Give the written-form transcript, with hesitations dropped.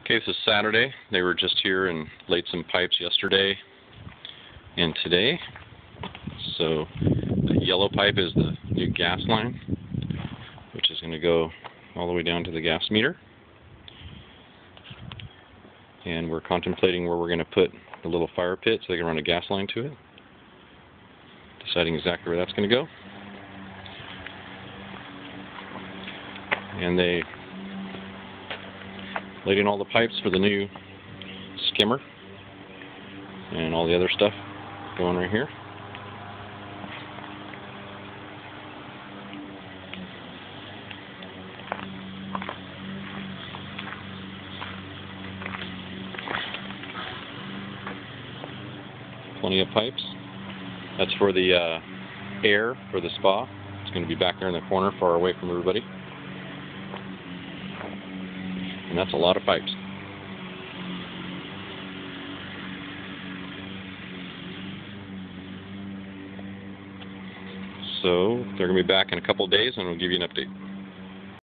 Okay, this is Saturday. They were just here and laid some pipes yesterday and today. So the yellow pipe is the new gas line, which is going to go all the way down to the gas meter. And we're contemplating where we're going to put a little fire pit so they can run a gas line to it. Deciding exactly where that's going to go. And they laid in all the pipes for the new skimmer and all the other stuff going right here. Plenty of pipes. That's for the air for the spa. It's going to be back there in the corner far away from everybody. And that's a lot of pipes. So they're going to be back in a couple of days and we'll give you an update.